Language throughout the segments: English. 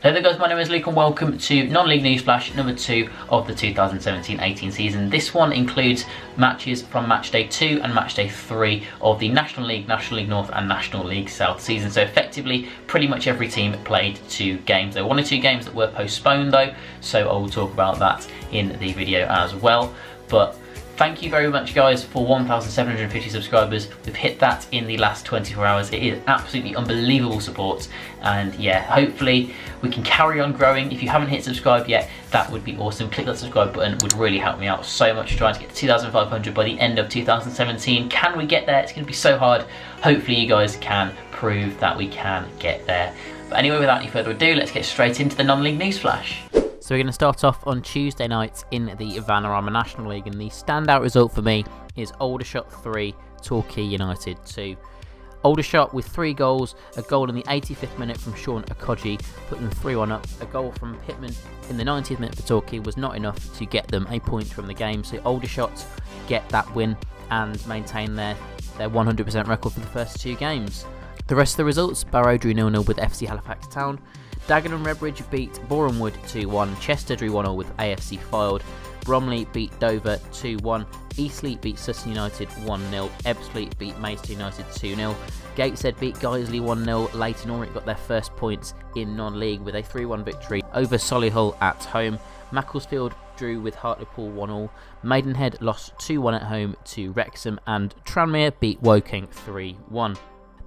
Hello there guys, my name is Luke and welcome to Non-League Newsflash number 2 of the 2017-18 season. This one includes matches from Matchday 2 and Matchday 3 of the National League, National League North and National League South season. So effectively, pretty much every team played 2 games. There were 1 or 2 games that were postponed though, so I will talk about that in the video as well. But thank you very much guys for 1,750 subscribers. We've hit that in the last 24 hours. It is absolutely unbelievable support, and yeah, hopefully we can carry on growing. If you haven't hit subscribe yet, that would be awesome. Click that subscribe button, would really help me out so much trying to get to 2,500 by the end of 2017. Can we get there? It's going to be so hard. Hopefully you guys can prove that we can get there. But anyway, without any further ado, let's get straight into the non-league newsflash. So we're going to start off on Tuesday night in the Vanarama National League, and the standout result for me is Aldershot 3, Torquay United 2. Aldershot with 3 goals, a goal in the 85th minute from Sean Okoji, putting them 3-1 up. A goal from Pittman in the 90th minute for Torquay was not enough to get them a point from the game, so Aldershot get that win and maintain their 100% record for the first 2 games. The rest of the results, Barrow drew 0-0 with FC Halifax Town. Dagenham Redbridge beat Borehamwood 2-1, Chester drew 1-0 with AFC Fylde, Bromley beat Dover 2-1, Eastleigh beat Sutton United 1-0, Ebbsfleet beat Maidstone United 2-0, Gateshead beat Guiseley 1-0, Leyton Orient got their first points in non-league with a 3-1 victory over Solihull at home, Macclesfield drew with Hartlepool 1-1, Maidenhead lost 2-1 at home to Wrexham, and Tranmere beat Woking 3-1.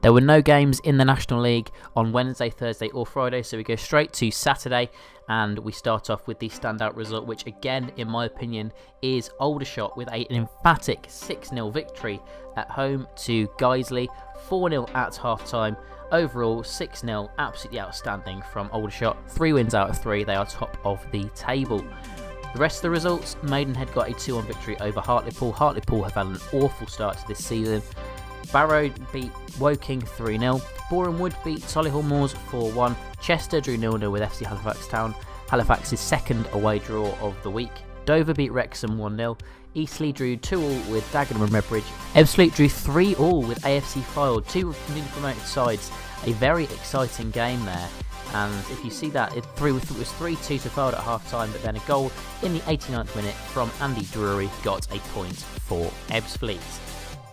There were no games in the National League on Wednesday, Thursday or Friday, so we go straight to Saturday and we start off with the standout result, which again, in my opinion, is Aldershot with an emphatic 6-0 victory at home to Guiseley, 4-0 at half-time. Overall, 6-0, absolutely outstanding from Aldershot. 3 wins out of 3, they are top of the table. The rest of the results, Maidenhead got a 2-1 victory over Hartlepool. Hartlepool have had an awful start to this season. Barrow beat Woking 3-0, Borehamwood beat Solihull Moors 4-1, Chester drew 0-0 with FC Halifax Town, Halifax's second away draw of the week. Dover beat Wrexham 1-0, Eastleigh drew 2-2 with Dagenham and Redbridge, Ebbsfleet drew 3-3 with AFC Fylde, 2 newly promoted sides. A very exciting game there, and if you see that, it was 3-2 to Fylde at half-time, but then a goal in the 89th minute from Andy Drury got a point for Ebbsfleet.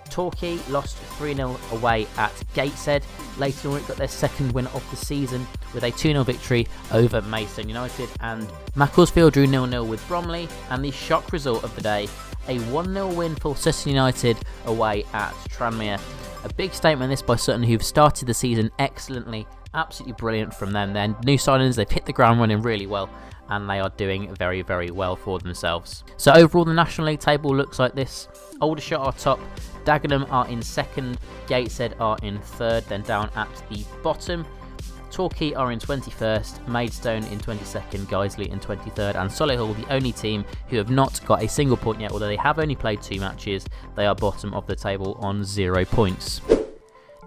Torquay lost 3-0 away at Gateshead. Leyton Orient got their second win of the season with a 2-0 victory over Maidstone United, and Macclesfield drew 0-0 with Bromley, and the shock result of the day, a 1-0 win for Sutton United away at Tranmere. A big statement this by Sutton, who've started the season excellently, absolutely brilliant from them. Their new signings, they've hit the ground running really well, and they are doing very, very well for themselves. So overall, the National League table looks like this. Aldershot are top, Dagenham are in second, Gateshead are in third, then down at the bottom, Torquay are in 21st, Maidstone in 22nd, Guiseley in 23rd, and Solihull, the only team who have not got a single point yet, although they have only played 2 matches, they are bottom of the table on 0 points.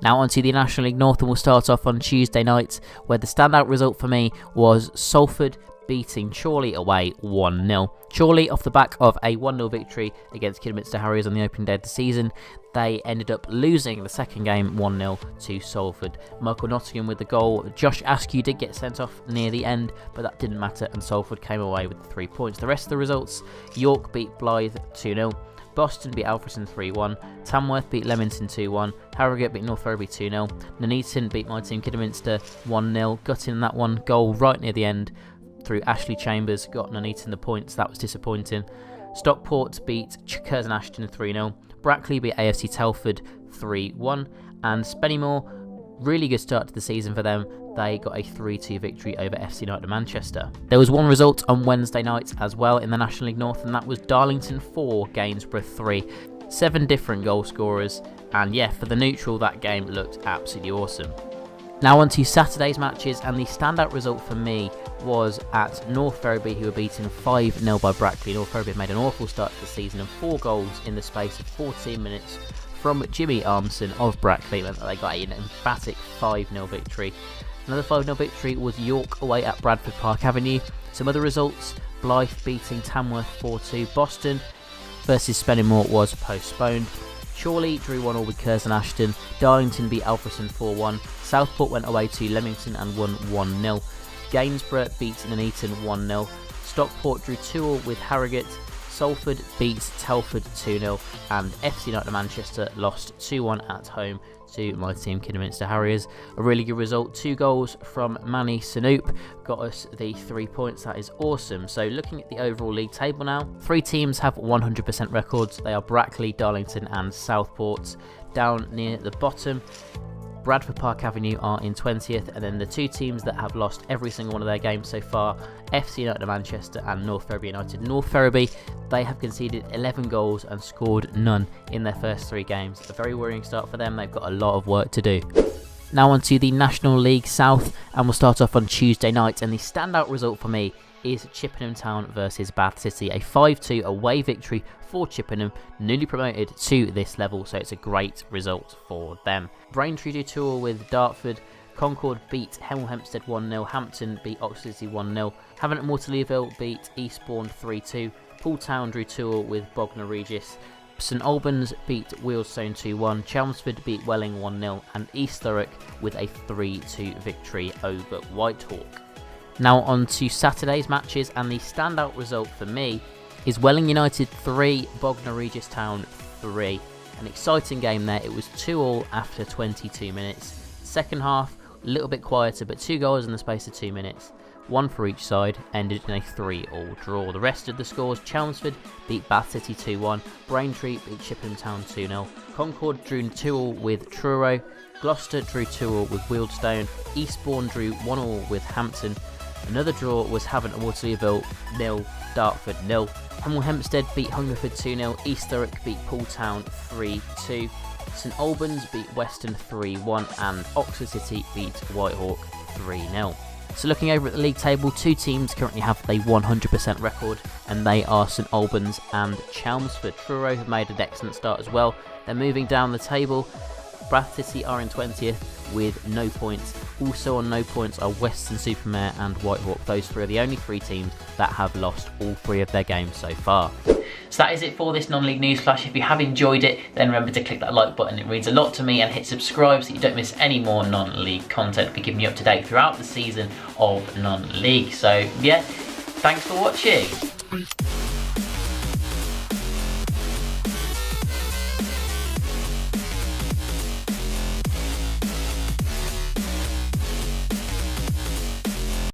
Now onto the National League North, and we'll start off on Tuesday night, where the standout result for me was Salford beating Chorley away 1-0. Chorley, off the back of a 1-0 victory against Kidderminster Harriers on the opening day of the season, they ended up losing the second game 1-0 to Salford. Michael Nottingham with the goal. Josh Askew did get sent off near the end, but that didn't matter, and Salford came away with 3 points. The rest of the results, York beat Blythe 2-0. Boston beat Alfreton 3-1, Tamworth beat Leamington 2-1, Harrogate beat North Ferriby 2-0, Nuneaton beat my team Kidderminster 1-0, got in that one goal right near the end through Ashley Chambers, got Nuneaton the points, that was disappointing. Stockport beat Curzon Ashton 3-0, Brackley beat AFC Telford 3-1, and Spennymoor, really good start to the season for them, they got a 3-2 victory over FC United Manchester. There was one result on Wednesday night as well in the National League North, and that was Darlington 4, Gainsborough 3. 7 different goal scorers, and yeah, for the neutral that game looked absolutely awesome. Now on to Saturday's matches, and the standout result for me was at North Ferriby, who were beaten 5-0 by Brackley. North Ferriby made an awful start to the season, and 4 goals in the space of 14 minutes from Jimmy Armson of Brackley meant that they got an emphatic 5-0 victory. Another 5-0 victory was York away at Bradford Park Avenue. Some other results, Blythe beating Tamworth 4-2, Boston versus Spennymoor was postponed. Chorley drew 1-1 with Curzon Ashton, Darlington beat Alfreton 4-1, Southport went away to Leamington and won 1-0. Gainsborough beat Nuneaton 1-0. Stockport drew 2-2 with Harrogate. Salford beat Telford 2-0, and FC United of Manchester lost 2-1 at home to my team Kidderminster Harriers. A really good result. 2 goals from Manny Sanoop got us the 3 points. That is awesome. So looking at the overall league table now, 3 teams have 100% records. They are Brackley, Darlington and Southport. Down near the bottom, Bradford Park Avenue are in 20th, and then the 2 teams that have lost every single one of their games so far, FC United of Manchester and North Ferriby United. North Ferriby, they have conceded 11 goals and scored none in their first 3 games. A very worrying start for them. They've got a lot of work to do. Now on to the National League South, and we'll start off on Tuesday night, and the standout result for me is Chippenham Town versus Bath City. A 5-2 away victory for Chippenham, newly promoted to this level, so it's a great result for them. Braintree drew 2-2 with Dartford. Concord beat Hemel Hempstead 1-0. Hampton beat Oxford City 1-0. Havant and Waterlooville beat Eastbourne 3-2. Poole Town drew 2-2 with Bognor Regis. St Albans beat Wealdstone 2-1. Chelmsford beat Welling 1-0. And East Thurrock with a 3-2 victory over Whitehawk. Now on to Saturday's matches, and the standout result for me is Welling United 3, Bognor Regis Town 3. An exciting game there. It was 2-2 after 22 minutes. Second half, a little bit quieter, but 2 goals in the space of 2 minutes. 1 for each side, ended in a 3-3 draw. The rest of the scores: Chelmsford beat Bath City 2-1, Braintree beat Chippenham Town 2-0, Concord drew 2-2 with Truro, Gloucester drew 2-2 with Wealdstone, Eastbourne drew 1-1 with Hampton. Another draw was Havant and Waterlooville 0, Dartford 0. Hemel Hempstead beat Hungerford 2-0, East Thurrock beat Poole Town 3-2. St Albans beat Weston 3-1, and Oxford City beat Whitehawk 3-0. So looking over at the league table, 2 teams currently have a 100% record, and they are St Albans and Chelmsford. Truro have made an excellent start as well. They're moving down the table. Bath City are in 20th with no points. Also on no points are Weston-super-Mare and Whitehawk. Those 3 are the only 3 teams that have lost all 3 of their games so far. So that is it for this non-league news flash. If you have enjoyed it, then remember to click that like button. It means a lot to me, and hit subscribe so you don't miss any more non-league content. We'll be keeping you up to date throughout the season of non-league. So yeah, thanks for watching.